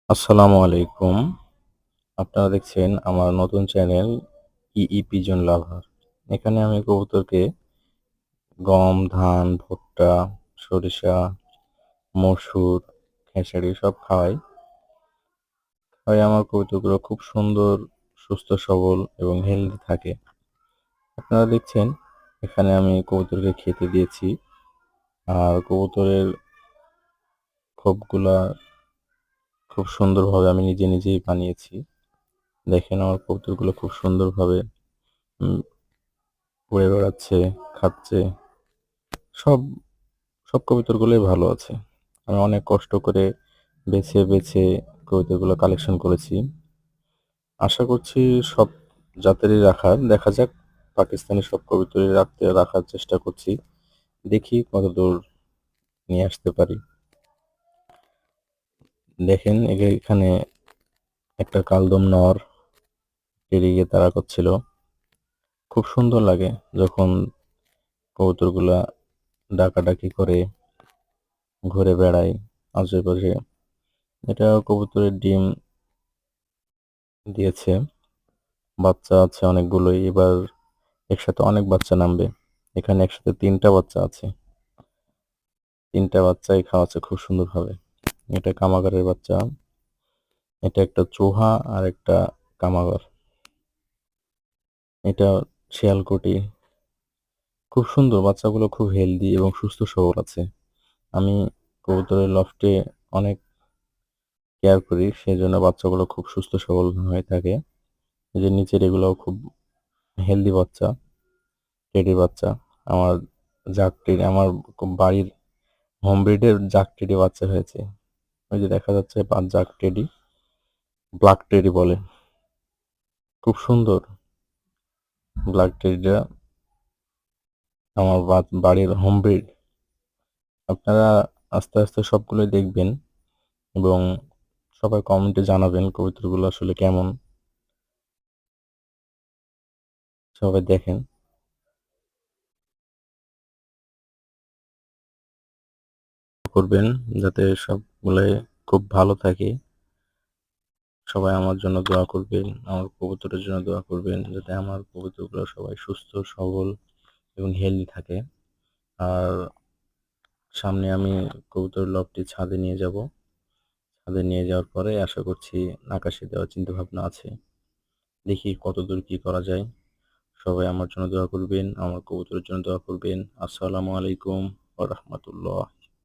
আসসালামু আলাইকুম। আপনারা দেখছেন আমার নতুন চ্যানেল ইই পিজন লাভার। এখানে আমি কবুতরকে গম, ধান, ভুট্টা, সরিষা, মসুর, খেসারি সব খাওয়াই। খাওয়াই আমার কবুতরগুলো খুব সুন্দর, সুস্থ সবল এবং হেলদি থাকে। আপনারা দেখছেন এখানে আমি কবুতরকে খেতে দিয়েছি। আর কবুতরের খোপগুলা খুব সুন্দরভাবে আমি নিজেই বানিয়েছি। দেখেন আমার কবুতরগুলো খুব সুন্দরভাবে উম উড়ে বেড়াচ্ছে, খাচ্ছে। সব সব কবুতরগুলোই ভালো আছে। আমি অনেক কষ্ট করে বেছে কবুতরগুলো কালেকশন করেছি। আশা করছি সব জাতেরই রাখার। দেখা যাক পাকিস্তানি সব কবুতরই রাখার চেষ্টা করছি। দেখি কতদূর নিয়ে আসতে পারি। দেখেন এখানে একটা কালদম নর এদিকে তাড়া করছিল। খুব সুন্দর লাগে যখন কবুতরগুলা ডাকাডাকি করে ঘুরে বেড়ায় আশেপাশে। এটা কবুতরের ডিম দিয়েছে। বাচ্চা আছে অনেকগুলোই। এবার একসাথে অনেক বাচ্চা নামবে। এখানে একসাথে ৩টা বাচ্চা আছে। ৩টা বাচ্চাই খাওয়াচ্ছে খুব সুন্দরভাবে। এটা কামাগারের বাচ্চা। এটা একটা চোহা আর একটা কামাগার। এটা শিয়ালকুটি। খুব সুন্দর বাচ্চাগুলো খুব হেলদি এবং সুস্থ সবল আছে। আমি কবুতরের লফটে অনেক কেয়ার করি। সেজন্য বাচ্চাগুলো খুব সুস্থ সবল হয়ে থাকে। এই যে নিচের এগুলোও খুব হেলদি বাচ্চা, টেডির বাচ্চা। আমার আমার বাড়ির হোম ব্রিডের জাক টেডি বাচ্চা হয়েছে। ওই যে দেখা যাচ্ছে জাক টেডি, ব্ল্যাক টেডি বলে। খুব সুন্দর ব্ল্যাক টেডিটা আমার বাড়ির হোম ব্রিড। আপনারা আস্তে সবগুলোই দেখবেন এবং সবাই কমেন্টে জানাবেন কবুতরগুলো আসলে কেমন। সবাই দেখেন করবেন যাতে সবগুলাই খুব ভালো থাকে। সবাই আমার জন্য দোয়া করবেন, আমার কবুতরের জন্য দোয়া করবেন যাতে আমার কবুতরগুলো সবাই সুস্থ সবল এবং হেলদি থাকে। আর সামনে আমি কবুতরের লবটি ছাদে নিয়ে যাব। ছাদে নিয়ে যাওয়ার পরে আশা করছি আকাশে দেওয়ার চিন্তাভাবনা আছে। দেখি কতদূর কি করা যায়। সবাই আমার জন্য দোয়া করবেন, আমার কবুতরের জন্য দোয়া করবেন। আসসালামু আলাইকুম ওয়া রাহমাতুল্লাহ।